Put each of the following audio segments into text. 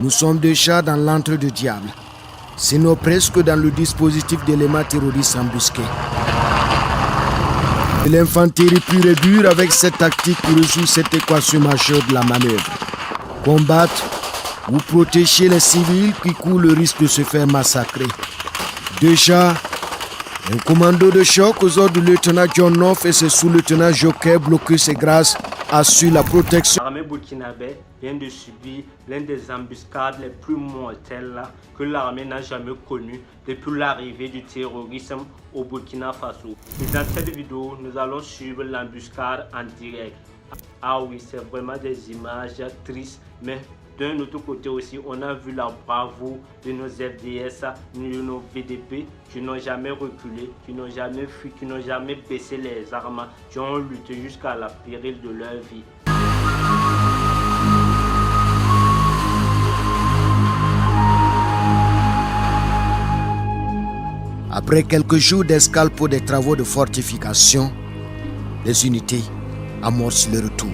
Nous sommes déjà dans l'antre du diable. Sinon presque dans le dispositif d'éléments terroristes embusqués. L'infanterie pure et dure avec cette tactique pour résoudre cette équation majeure de la manœuvre. Combattre ou protéger les civils qui courent le risque de se faire massacrer. Déjà, un commando de choc aux ordres du lieutenant John North et ses sous-lieutenants Joker Blocus et Grace assure la protection. L'armée burkinabé vient de subir l'une des embuscades les plus mortelles que l'armée n'a jamais connues depuis l'arrivée du terrorisme au Burkina Faso. Et dans cette vidéo, nous allons suivre l'embuscade en direct. Ah oui, c'est vraiment des images tristes, mais d'un autre côté aussi, on a vu la bravoure de nos FDS, de nos VDP qui n'ont jamais reculé, qui n'ont jamais fui, qui n'ont jamais baissé les armes, qui ont lutté jusqu'à la péril de leur vie. Après quelques jours d'escale pour des travaux de fortification, les unités amorcent le retour.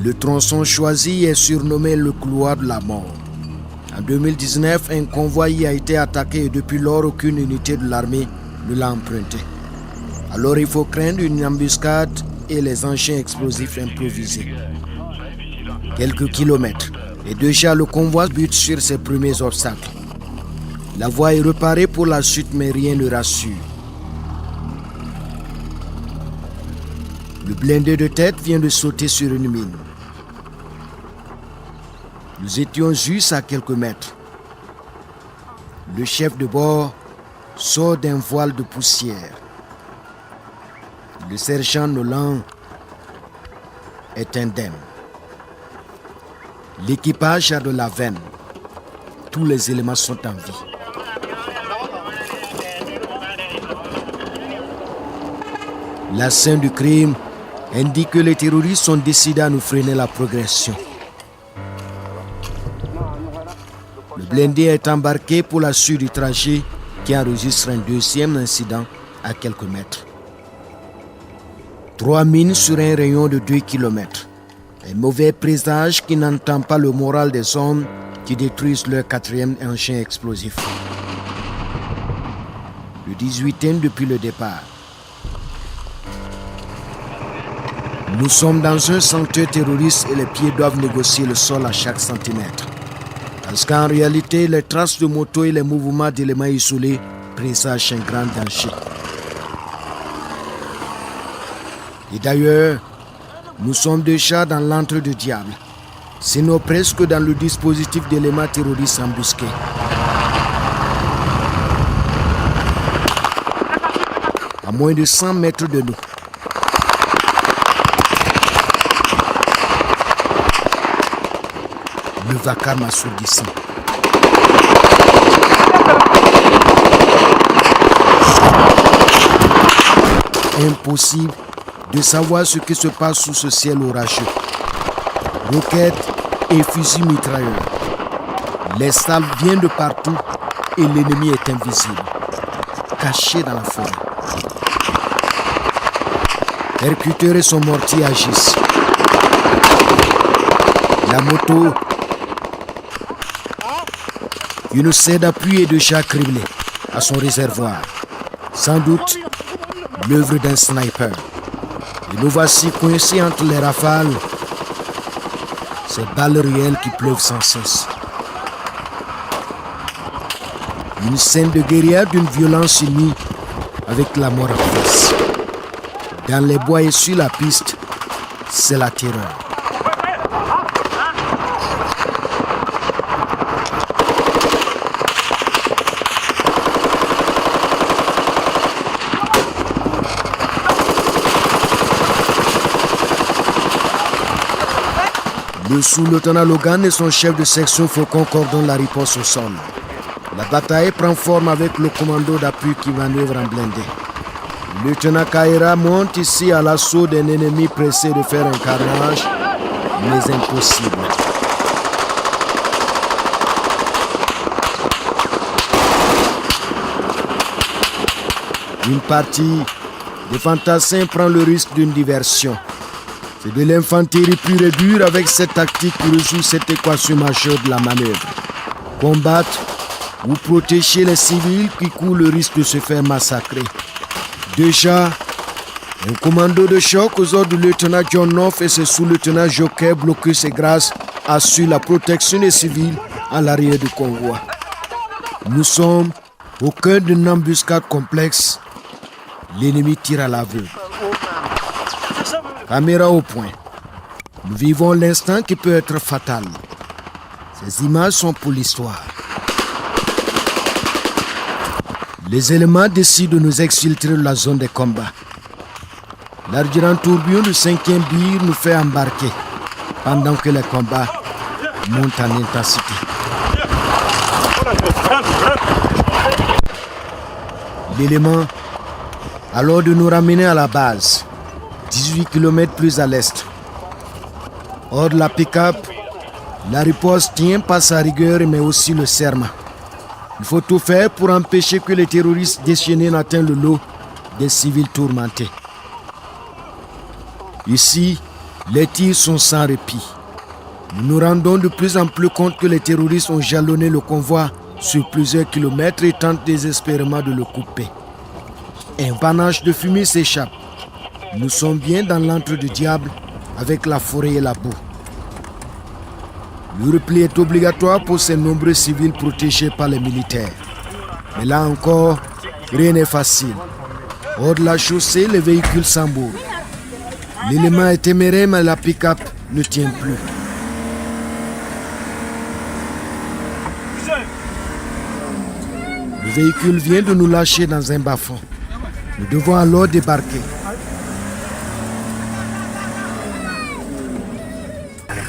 Le tronçon choisi est surnommé le couloir de la mort. En 2019, un convoi y a été attaqué et depuis lors, aucune unité de l'armée ne l'a emprunté. Alors il faut craindre une embuscade et les engins explosifs improvisés. Quelques kilomètres et déjà le convoi bute sur ses premiers obstacles. La voie est réparée pour la suite mais rien ne rassure. Le blindé de tête vient de sauter sur une mine. Nous étions juste à quelques mètres. Le chef de bord sort d'un voile de poussière. Le sergent Nolan est indemne. L'équipage a de la veine. Tous les éléments sont en vie. La scène du crime indique que les terroristes sont décidés à nous freiner la progression. Le blindé est embarqué pour la suite du trajet qui enregistre un deuxième incident à quelques mètres. 3 mines sur un rayon de 2 km. Un mauvais présage qui n'entend pas le moral des hommes qui détruisent leur 4e engin explosif. Le 18e depuis le départ. Nous sommes dans un sanctuaire terroriste et les pieds doivent négocier le sol à chaque centimètre. Parce qu'en réalité, les traces de moto et les mouvements d'éléments isolés présagent un grand danger. Et d'ailleurs, nous sommes déjà dans l'antre du diable, sinon presque dans le dispositif d'éléments terroristes embusqués. À moins de 100 mètres de nous. Le vacarme assourdissant. Impossible de savoir ce qui se passe sous ce ciel orageux. Roquettes et fusils mitrailleurs. Les salves viennent de partout et l'ennemi est invisible, caché dans la forêt. Percuteurs et son mortier agissent. La moto, une serre d'appui est déjà criblée à son réservoir. Sans doute l'œuvre d'un sniper. Et nous voici coincés entre les rafales. Ces balles réelles qui pleuvent sans cesse. Une scène de guérilla d'une violence unie avec la mort en face. Dans les bois et sur la piste, c'est la terreur. Le sous-lieutenant Logan et son chef de section Faucon coordonnent la riposte au sol. La bataille prend forme avec le commando d'appui qui manœuvre en blindé. Le lieutenant Kaira monte ici à l'assaut d'un ennemi pressé de faire un carnage, mais impossible. Une partie des fantassins prend le risque d'une diversion. C'est de l'infanterie pure et dure avec cette tactique qui résout cette équation majeure de la manœuvre. Combattre ou protéger les civils qui courent le risque de se faire massacrer. Déjà, un commando de choc aux ordres du lieutenant John North et ses sous-lieutenants Joker Blocus et Grace assure la protection des civils à l'arrière du convoi. Nous sommes au cœur d'une embuscade complexe. L'ennemi tire à l'aveugle. Caméra au point. Nous vivons l'instant qui peut être fatal. Ces images sont pour l'histoire. Les éléments décident de nous exfiltrer de la zone des combats. L'Adjudant tourbillon du 5e BIR nous fait embarquer pendant que les combats montent en intensité. L'élément, alors de nous ramener à la base, 18 km plus à l'est. Hors de la pick-up, la riposte tient par sa rigueur mais aussi le serment. Il faut tout faire pour empêcher que les terroristes déchaînés n'atteignent le lot des civils tourmentés. Ici, les tirs sont sans répit. Nous nous rendons de plus en plus compte que les terroristes ont jalonné le convoi sur plusieurs kilomètres et tentent désespérément de le couper. Un panache de fumée s'échappe. Nous sommes bien dans l'antre du diable avec la forêt et la boue. Le repli est obligatoire pour ces nombreux civils protégés par les militaires. Mais là encore, rien n'est facile. Hors de la chaussée, les véhicules s'embourrent. L'élément est téméraire, mais la pick-up ne tient plus. Le véhicule vient de nous lâcher dans un bas-fond. Nous devons alors débarquer.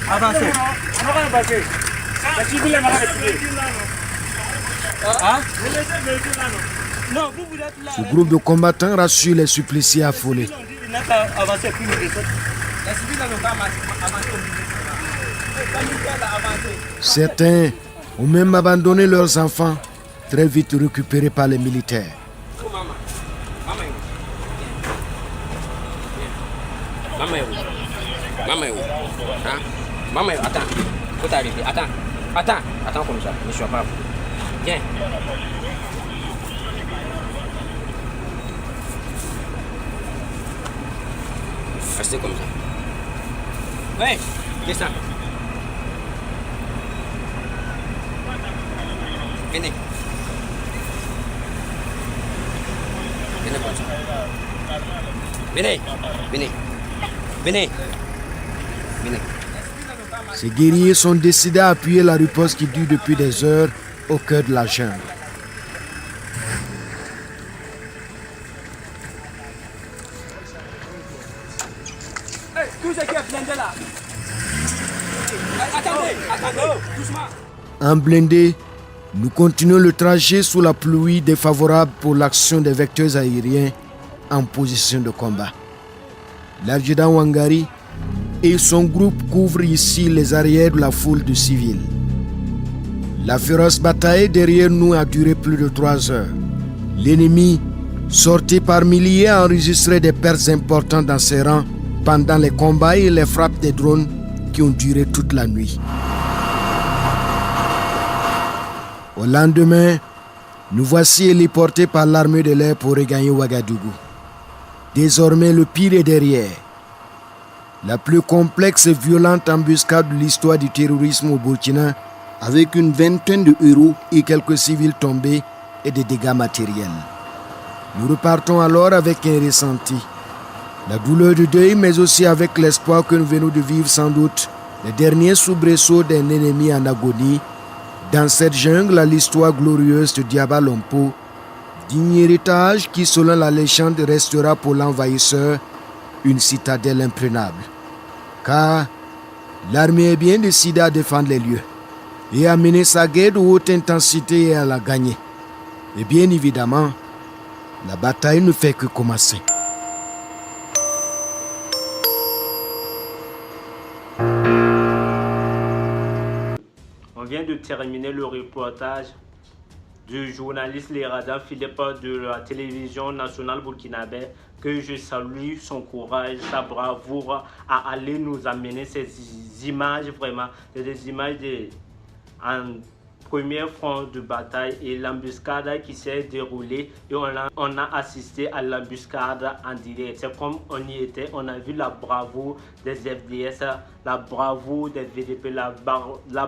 Avancez. Ce groupe de combattants rassure les suppliciés affolés. Certains ont même abandonné leurs enfants, très vite récupérés par les militaires. Maman, attends, faut t'arriver. Attends comme ça, ne sois pas fou. Viens. Restez comme ça. Oui, descends. Venez. Venez comme ça. Venez. Ces guerriers sont décidés à appuyer la riposte qui dure depuis des heures au cœur de la jungle. Tout ce qui est blindé là. Attendez, doucement. En blindé, nous continuons le trajet sous la pluie défavorable pour l'action des vecteurs aériens en position de combat. L'adjudant Wangari et son groupe couvrent ici les arrières de la foule de civils. La féroce bataille derrière nous a duré plus de 3 heures. L'ennemi, sorti par milliers, a enregistré des pertes importantes dans ses rangs pendant les combats et les frappes des drones qui ont duré toute la nuit. Au lendemain, nous voici héliportés par l'armée de l'air pour regagner Ouagadougou. Désormais, le pire est derrière. La plus complexe et violente embuscade de l'histoire du terrorisme au Burkina, avec une vingtaine de héros et quelques civils tombés et des dégâts matériels. Nous repartons alors avec un ressenti. La douleur du deuil, mais aussi avec l'espoir que nous venons de vivre sans doute les derniers soubresauts d'un ennemi en agonie. Dans cette jungle, à l'histoire glorieuse de Diaba Lompo, digne héritage qui, selon la légende, restera pour l'envahisseur une citadelle imprenable. Car l'armée est bien décidée à défendre les lieux et à mener sa guerre de haute intensité et à la gagner. Et bien évidemment, la bataille ne fait que commencer. On vient de terminer le reportage du journaliste Leradan Philippe de la télévision nationale burkinabé que je salue son courage, sa bravoure à aller nous amener ces images vraiment, des images en première front de bataille et l'embuscade qui s'est déroulée et on a assisté à l'embuscade en direct. C'est comme on y était, on a vu la bravoure des FDS, la bravoure des VDP, la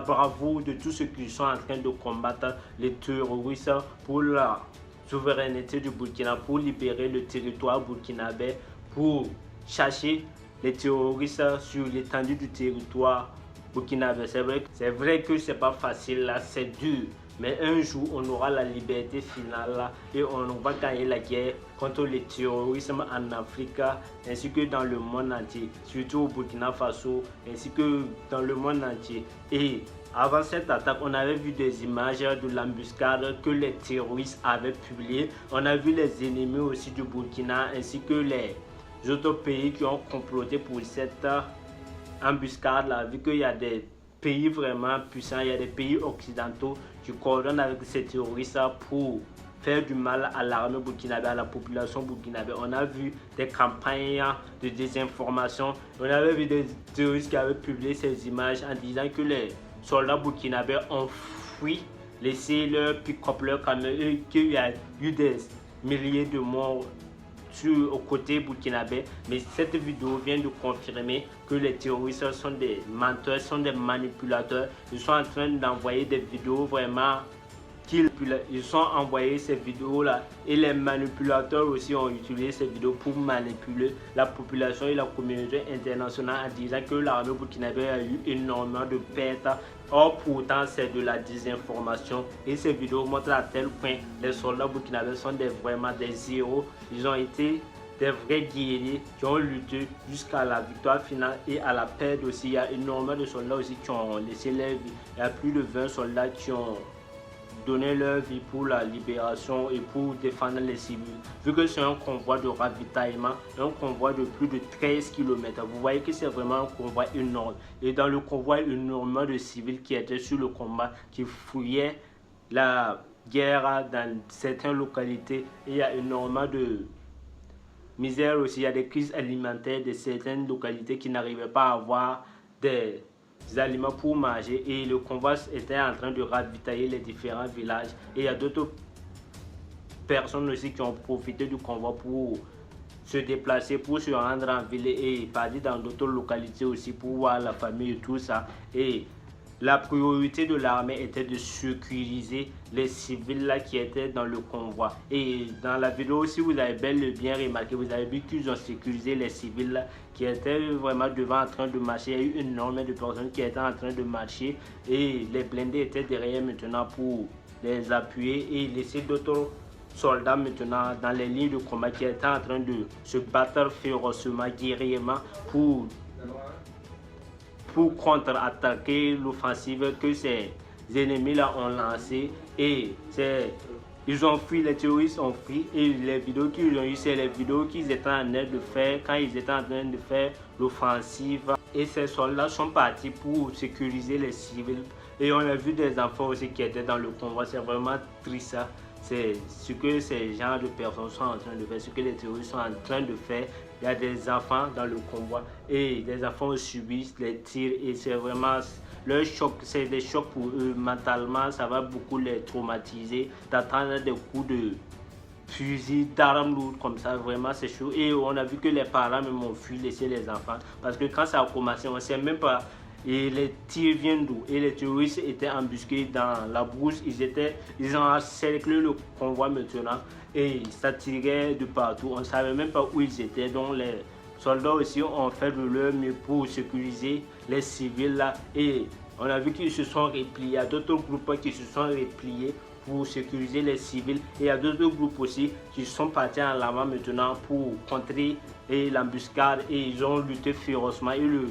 bravoure de tous ceux qui sont en train de combattre les terroristes pour la souveraineté du Burkina, pour libérer le territoire burkinabé, pour chercher les terroristes sur l'étendue du territoire burkinabé. C'est vrai que c'est pas facile là, c'est dur, mais un jour on aura la liberté finale là, et on va gagner la guerre contre le terrorisme en Afrique ainsi que dans le monde entier, surtout au Burkina Faso ainsi que dans le monde entier. Et avant cette attaque, on avait vu des images de l'embuscade que les terroristes avaient publiées. On a vu les ennemis aussi du Burkina ainsi que les autres pays qui ont comploté pour cette embuscade là, vu qu'il y a des pays vraiment puissants, il y a des pays occidentaux qui coordonnent avec ces terroristes pour faire du mal à l'armée burkinabé, à la population burkinabé. On a vu des campagnes de désinformation, on avait vu des terroristes qui avaient publié ces images en disant que les soldats burkinabés ont fui, laissé leur pick-up, leur camion, et qu'il y a eu des milliers de morts au côté burkinabé. Mais cette vidéo vient de confirmer que les terroristes sont des menteurs, sont des manipulateurs. Ils sont en train d'envoyer des vidéos vraiment ils ont envoyé ces vidéos là et les manipulateurs aussi ont utilisé ces vidéos pour manipuler la population et la communauté internationale en disant que l'armée burkinabé a eu énormément de pertes. Or pourtant c'est de la désinformation et ces vidéos montrent à tel point les soldats burkinabés sont vraiment des héros. Ils ont été des vrais guerriers qui ont lutté jusqu'à la victoire finale et à la perte aussi. Il y a énormément de soldats aussi qui ont laissé leur vie. Il y a plus de 20 soldats qui ont donner leur vie pour la libération et pour défendre les civils. Vu que c'est un convoi de ravitaillement, un convoi de plus de 13 km, vous voyez que c'est vraiment un convoi énorme. Et dans le convoi, il y a énormément de civils qui étaient sur le combat, qui fouillaient la guerre dans certaines localités. Et il y a énormément de misère aussi, il y a des crises alimentaires de certaines localités qui n'arrivaient pas à avoir des aliments pour manger et le convoi était en train de ravitailler les différents villages et il y a d'autres personnes aussi qui ont profité du convoi pour se déplacer, pour se rendre en ville et partir dans d'autres localités aussi pour voir la famille et tout ça. Et la priorité de l'armée était de sécuriser les civils là qui étaient dans le convoi. Et dans la vidéo aussi, vous avez bel et bien remarqué, vous avez vu qu'ils ont sécurisé les civils là qui étaient vraiment devant en train de marcher. Il y a eu énormément de personnes qui étaient en train de marcher et les blindés étaient derrière maintenant pour les appuyer et laisser d'autres soldats maintenant dans les lignes de combat qui étaient en train de se battre férocement, guerrièrement pour contre-attaquer l'offensive que ces ennemis-là ont lancée. Et ils ont fui, les terroristes ont fui. Et les vidéos qu'ils ont eues, c'est les vidéos qu'ils étaient en train de faire quand ils étaient en train de faire l'offensive. Et ces soldats sont partis pour sécuriser les civils. Et on a vu des enfants aussi qui étaient dans le convoi. C'est vraiment triste ça. C'est ce que ces genres de personnes sont en train de faire, ce que les terroristes sont en train de faire. Il y a des enfants dans le convoi et les enfants subissent les tirs et c'est vraiment leur choc, c'est des chocs pour eux mentalement, ça va beaucoup les traumatiser d'attendre des coups de fusil, d'armes lourdes comme ça, vraiment c'est chaud. Et on a vu que les parents même ont fui laisser les enfants parce que quand ça a commencé, on ne sait même pas. Et les tirs viennent d'où? Et les terroristes étaient embusqués dans la brousse. Ils ont encerclé le convoi maintenant. Et ça tirait de partout. On ne savait même pas où ils étaient. Donc les soldats aussi ont fait de leur mieux pour sécuriser les civils là. Et on a vu qu'ils se sont repliés. Il y a d'autres groupes qui se sont repliés pour sécuriser les civils. Et il y a d'autres groupes aussi qui sont partis en avant maintenant pour contrer l'embuscade. Et ils ont lutté férocement. Et le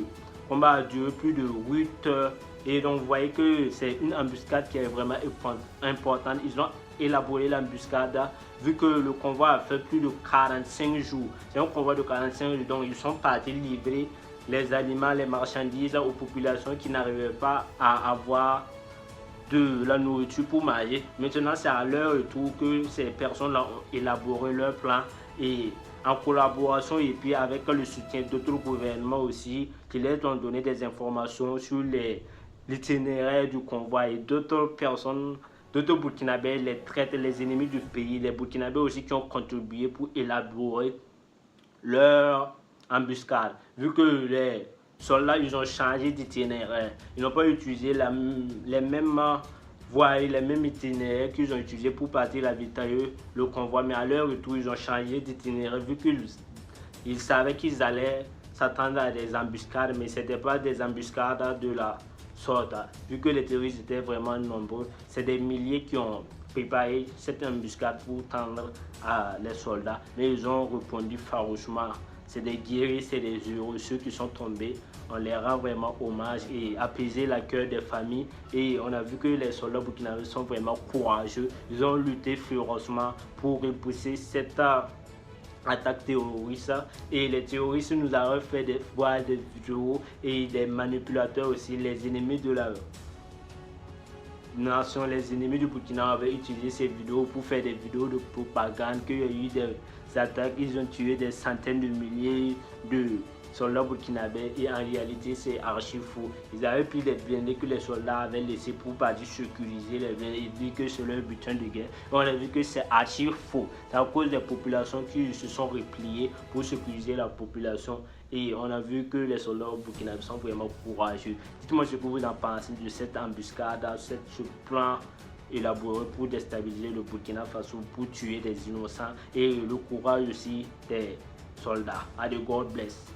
combat a duré plus de 8 heures et donc vous voyez que c'est une embuscade qui est vraiment importante. Ils ont élaboré l'embuscade vu que le convoi a fait plus de 45 jours. C'est un convoi de 45 jours, donc ils sont partis livrer les aliments, les marchandises aux populations qui n'arrivaient pas à avoir de la nourriture pour manger. Maintenant c'est à leur retour que ces personnes-là ont élaboré leur plan et en collaboration et puis avec le soutien d'autres gouvernements aussi, qui leur ont donné des informations sur l'itinéraire du convoi, et d'autres personnes, d'autres Burkinabés les traitent les ennemis du pays, les Burkinabés aussi qui ont contribué pour élaborer leur embuscade. Vu que les soldats ils ont changé d'itinéraire, ils n'ont pas utilisé les mêmes voies, les mêmes itinéraires qu'ils ont utilisés pour partir ravitailler le convoi, mais à leur retour ils ont changé d'itinéraire vu qu'ils savaient qu'ils allaient s'attendre à des embuscades, mais ce n'était pas des embuscades de la sorte. Vu que les terroristes étaient vraiment nombreux, c'est des milliers qui ont préparé cette embuscade pour tendre à les soldats, mais ils ont répondu farouchement. C'est des guerriers, c'est des heureux, ceux qui sont tombés. On les rend vraiment hommage et apaiser la cœur des familles. Et on a vu que les soldats burkinabés sont vraiment courageux. Ils ont lutté férocement pour repousser cette attaque terroriste. Et les terroristes nous avaient fait des vidéos et des manipulateurs aussi, les ennemis de la nation, les ennemis du Burkina avaient utilisé ces vidéos pour faire des vidéos de propagande, qu'il y a eu des attaques, ils ont tué des centaines de milliers de soldats burkinabés, et en réalité c'est archi faux. Ils avaient pris des blindés que les soldats avaient laissés pour partir sécuriser les blindés et dire que c'est leur butin de guerre. Et on a vu que c'est archi faux. C'est à cause des populations qui se sont repliées pour sécuriser la population. Et on a vu que les soldats burkinabés sont vraiment courageux. Dites-moi ce que vous en pensez de cette embuscade, ce plan élaboré pour déstabiliser le Burkina Faso, pour tuer des innocents, et le courage aussi des soldats. Allez, God bless.